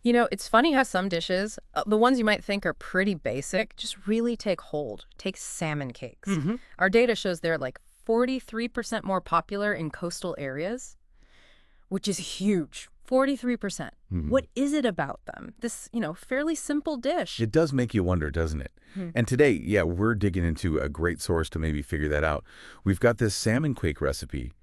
You know, it's funny how some dishes, the ones you might think are pretty basic, just really take hold. Take salmon cakes. Hmm. Our data shows they're like 43% more popular in coastal areas, which is huge. 43%. Hmm. What is it about them? This, fairly simple dish. It does make you wonder, doesn't it? Hmm. And today, yeah, we're digging into a great source to maybe figure that out. We've got this salmon quake recipe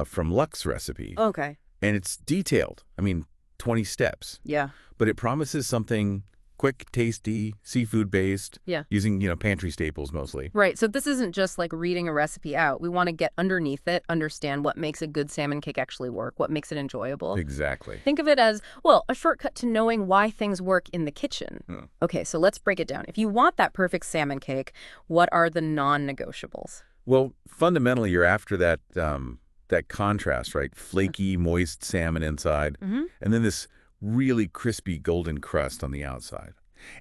from Luxe Recipe, Okay. and it's detailed. I mean, 20 steps. Yeah. But it promises something quick, tasty, seafood-based, Yeah. using, pantry staples mostly. Right. So this isn't just like reading a recipe out. We want to get underneath it, understand what makes a good salmon cake actually work, what makes it enjoyable. Exactly. Think of it as, well, a shortcut to knowing why things work in the kitchen. Hmm. Okay, so let's break it down. If you want that perfect salmon cake, what are the non-negotiables? Well, fundamentally, you're after that contrast, right? Flaky, moist salmon inside, Mm-hmm. and then this really crispy golden crust on the outside.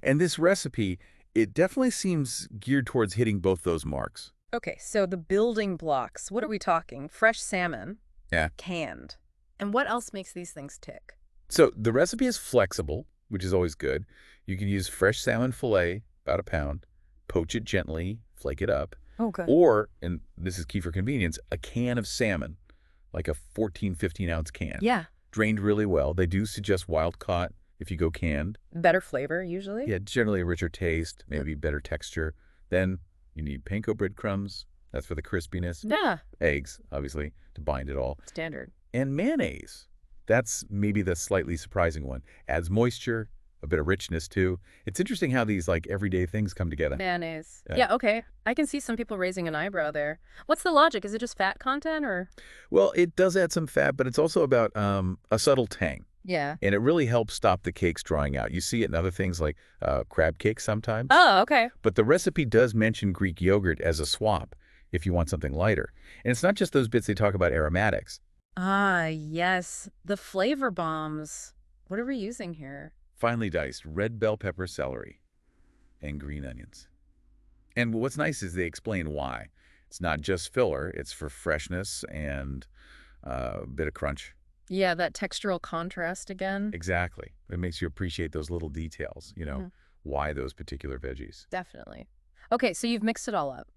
And this recipe, it definitely seems geared towards hitting both those marks. Okay, so the building blocks, what are we talking? Fresh salmon, Yeah. canned. And what else makes these things tick? So the recipe is flexible, which is always good. You can use fresh salmon fillet, about a pound, poach it gently, flake it up, Okay. or, and this is key for convenience, a can of salmon, like a 14, 15-ounce can. Yeah, Drained really well. They do suggest wild caught if you go canned. better flavor usually. Yeah, generally a richer taste, maybe better texture. Then you need panko breadcrumbs. That's for the crispiness. Yeah, Eggs, obviously, to bind it all. standard. And mayonnaise. That's maybe the slightly surprising one. Adds moisture, a bit of richness too. It's interesting how these like everyday things come together. Mayonnaise. Yeah. Yeah, okay. I can see some people raising an eyebrow there. What's the logic? Is it just fat content or? Well, it does add some fat, but it's also about a subtle tang. Yeah. And it really helps stop the cakes drying out. You see it in other things like crab cakes sometimes. Oh, okay. But the recipe does mention Greek yogurt as a swap if you want something lighter. And it's not just those bits they talk about aromatics. Ah, yes. The flavor bombs. What are we using here? Finely diced red bell pepper celery and green onions. And what's nice is they explain why. It's not just filler, it's for freshness and a bit of crunch. Yeah, that textural contrast again. Exactly. It makes you appreciate those little details, Mhm. why those particular veggies. Definitely. Okay, so you've mixed it all up.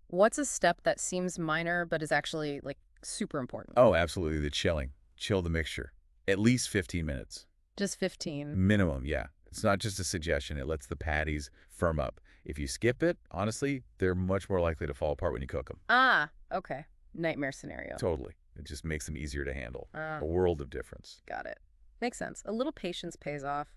What's a step that seems minor but is actually like super important? Oh, absolutely, the chilling. Chill the mixture. At least 15 minutes. Just 15. Minimum, yeah. It's not just a suggestion. It lets the patties firm up. If you skip it, honestly, they're much more likely to fall apart when you cook them. Ah, okay. Nightmare scenario. Totally. It just makes them easier to handle. Ah, A world of difference. got it. Makes sense. A little patience pays off.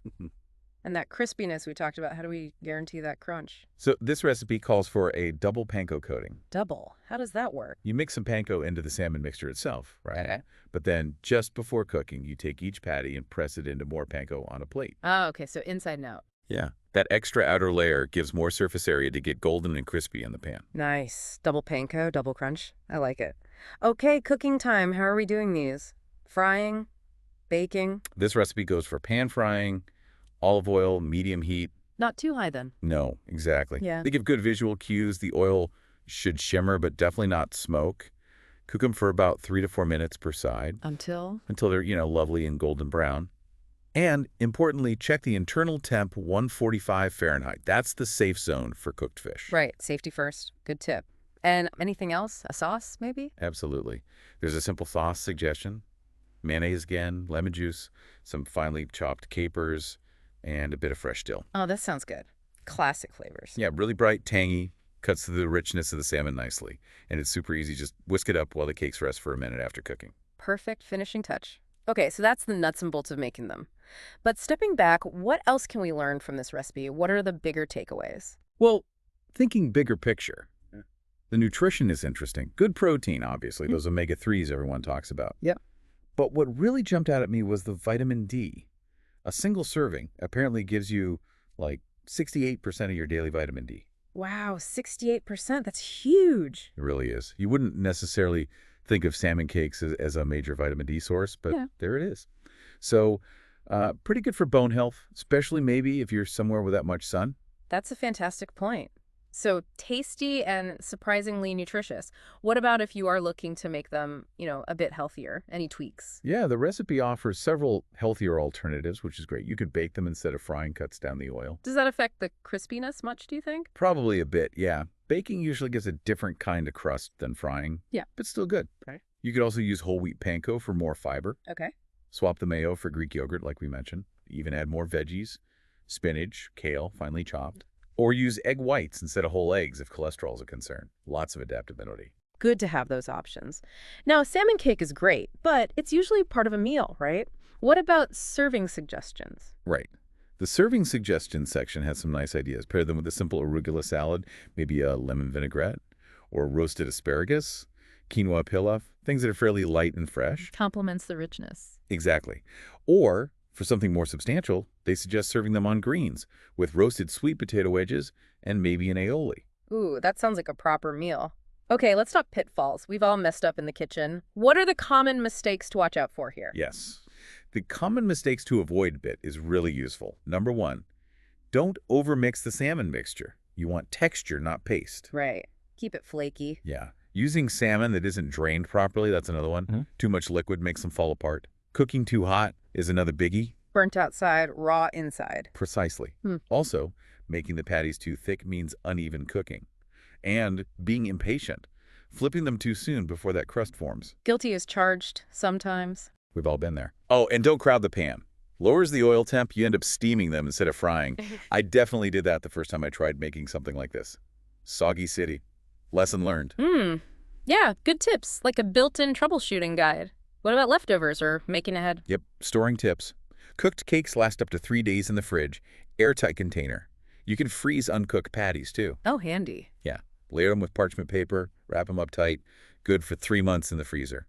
And that crispiness we talked about, how do we guarantee that crunch? So this recipe calls for a double panko coating. Double. How does that work? You mix some panko into the salmon mixture itself, right? Okay. But then just before cooking, you take each patty and press it into more panko on a plate. Oh, okay. So inside and out. Yeah. That extra outer layer gives more surface area to get golden and crispy in the pan. Nice. Double panko, double crunch. I like it. Okay, cooking time. How are we doing these? Frying? Baking? This recipe goes for pan frying, olive oil, medium heat. Not too high then. No, exactly. Yeah. They give good visual cues. The oil should shimmer, but definitely not smoke. Cook them for about 3 to 4 minutes per side Until? until they're, lovely and golden brown. And importantly, check the internal temp 145 Fahrenheit. That's the safe zone for cooked fish. Right. Safety first. Good tip. And anything else? A sauce, maybe? Absolutely. There's a simple sauce suggestion. Mayonnaise again, lemon juice, some finely chopped capers, and a bit of fresh dill. Oh, that sounds good. Classic flavors. Yeah, really bright, tangy, cuts through the richness of the salmon nicely. And it's super easy. Just whisk it up while the cakes rest for a minute after cooking. Perfect finishing touch. Okay, so that's the nuts and bolts of making them. But stepping back, what else can we learn from this recipe? What are the bigger takeaways? Well, thinking bigger picture, the nutrition is interesting. Good protein, obviously, those omega-3s everyone talks about. Yeah. But what really jumped out at me was the vitamin D. A single serving apparently gives you like 68% of your daily vitamin D. Wow, 68%. That's huge. It really is. You wouldn't necessarily think of salmon cakes as a major vitamin D source, but Yeah. there it is. So pretty good for bone health, especially maybe if you're somewhere with that much sun. That's a fantastic point. So tasty and surprisingly nutritious. What about if you are looking to make them, a bit healthier? Any tweaks? Yeah, the recipe offers several healthier alternatives, which is great. You could bake them instead of frying, cuts down the oil. Does that affect the crispiness much, do you think? Probably a bit, yeah. Baking usually gives a different kind of crust than frying, Yeah. but still good. Okay. You could also use whole wheat panko for more fiber. Okay. Swap the mayo for Greek yogurt, like we mentioned. Even add more veggies, spinach, kale, finely chopped. Or use egg whites instead of whole eggs if cholesterol is a concern. Lots of adaptability. Good to have those options. Now, salmon cake is great, but it's usually part of a meal, right? What about serving suggestions? Right. The serving suggestions section has some nice ideas. Pair them with a simple arugula salad, maybe a lemon vinaigrette, or roasted asparagus, quinoa pilaf, things that are fairly light and fresh. Complements the richness. Exactly. Or, for something more substantial, they suggest serving them on greens, with roasted sweet potato wedges and maybe an aioli. Ooh, that sounds like a proper meal. Okay, let's talk pitfalls. We've all messed up in the kitchen. What are the common mistakes to watch out for here? Yes. The common mistakes to avoid bit is really useful. Number one, don't overmix the salmon mixture. You want texture, not paste. Right. Keep it flaky. Yeah. Using salmon that isn't drained properly, that's another one. Too much liquid makes them fall apart. Cooking too hot is another biggie. Burnt outside, raw inside. Precisely. Also, making the patties too thick means uneven cooking. And being impatient. Flipping them too soon before that crust forms. Guilty as charged sometimes. We've all been there. Oh, and don't crowd the pan. Lowers the oil temp, you end up steaming them instead of frying. I definitely did that the first time I tried making something like this. Soggy city. Lesson learned. Yeah, good tips, like a built-in troubleshooting guide. What about leftovers or making ahead? Yep, storing tips. Cooked cakes last up to 3 days in the fridge. Airtight container. You can freeze uncooked patties, too. Oh, handy. Yeah, layer them with parchment paper, wrap them up tight. Good for 3 months in the freezer.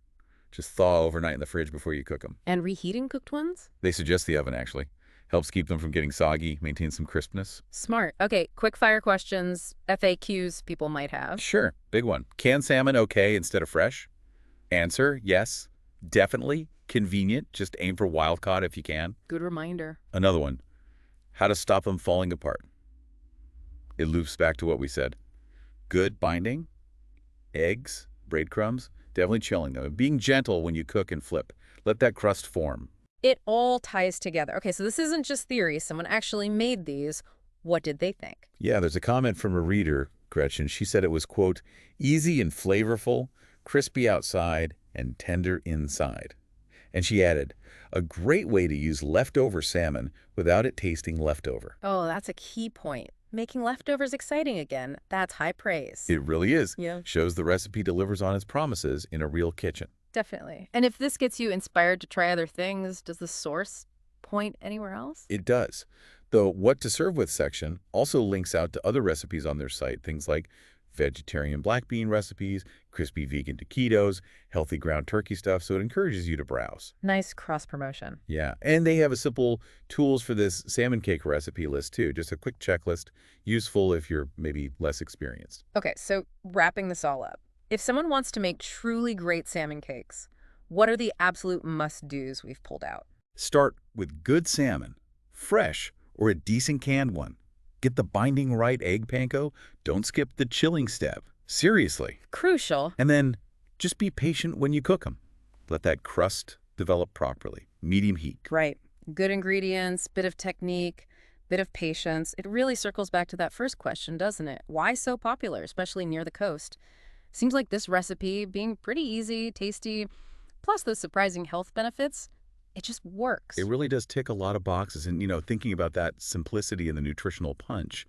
Just thaw overnight in the fridge before you cook them. And reheating cooked ones? They suggest the oven, actually. Helps keep them from getting soggy, maintain some crispness. Smart. Okay, quick fire questions, FAQs people might have. Sure, big one. Canned salmon okay instead of fresh? Answer, yes. Definitely. Convenient. Just aim for wild caught if you can. Good reminder. Another one. How to stop them falling apart. It loops back to what we said. Good binding. Eggs, breadcrumbs. Definitely chilling them. Being gentle when you cook and flip. Let that crust form. It all ties together. Okay, so this isn't just theory. Someone actually made these. What did they think? Yeah, there's a comment from a reader, Gretchen. She said it was, quote, easy and flavorful, crispy outside, and tender inside. And she added, a great way to use leftover salmon without it tasting leftover. Oh, that's a key point. Making leftovers exciting again. That's high praise. It really is. Yeah. Shows the recipe delivers on its promises in a real kitchen. Definitely. And if this gets you inspired to try other things, does the source point anywhere else? It does. The What to Serve With section also links out to other recipes on their site, things like vegetarian black bean recipes, crispy vegan taquitos, healthy ground turkey stuff, so it encourages you to browse. Nice cross-promotion. Yeah, and they have a simple tools for this salmon cake recipe list too, just a quick checklist, useful if you're maybe less experienced. Okay, so wrapping this all up. If someone wants to make truly great salmon cakes, what are the absolute must-dos we've pulled out? Start with good salmon, fresh or a decent canned one. Get the binding right egg panko. Don't skip the chilling step. Seriously. Crucial. And then just be patient when you cook them. Let that crust develop properly. Medium heat. Right. Good ingredients, bit of technique, bit of patience. It really circles back to that first question, doesn't it? Why so popular, especially near the coast? Seems like this recipe, being pretty easy, tasty, plus those surprising health benefits, it just works. It really does tick a lot of boxes. And, thinking about that simplicity and the nutritional punch,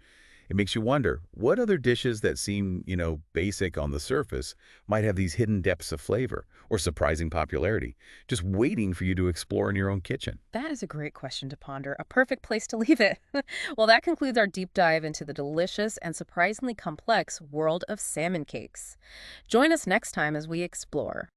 it makes you wonder, what other dishes that seem, basic on the surface might have these hidden depths of flavor or surprising popularity, just waiting for you to explore in your own kitchen? That is a great question to ponder. A perfect place to leave it. Well, that concludes our deep dive into the delicious and surprisingly complex world of salmon cakes. Join us next time as we explore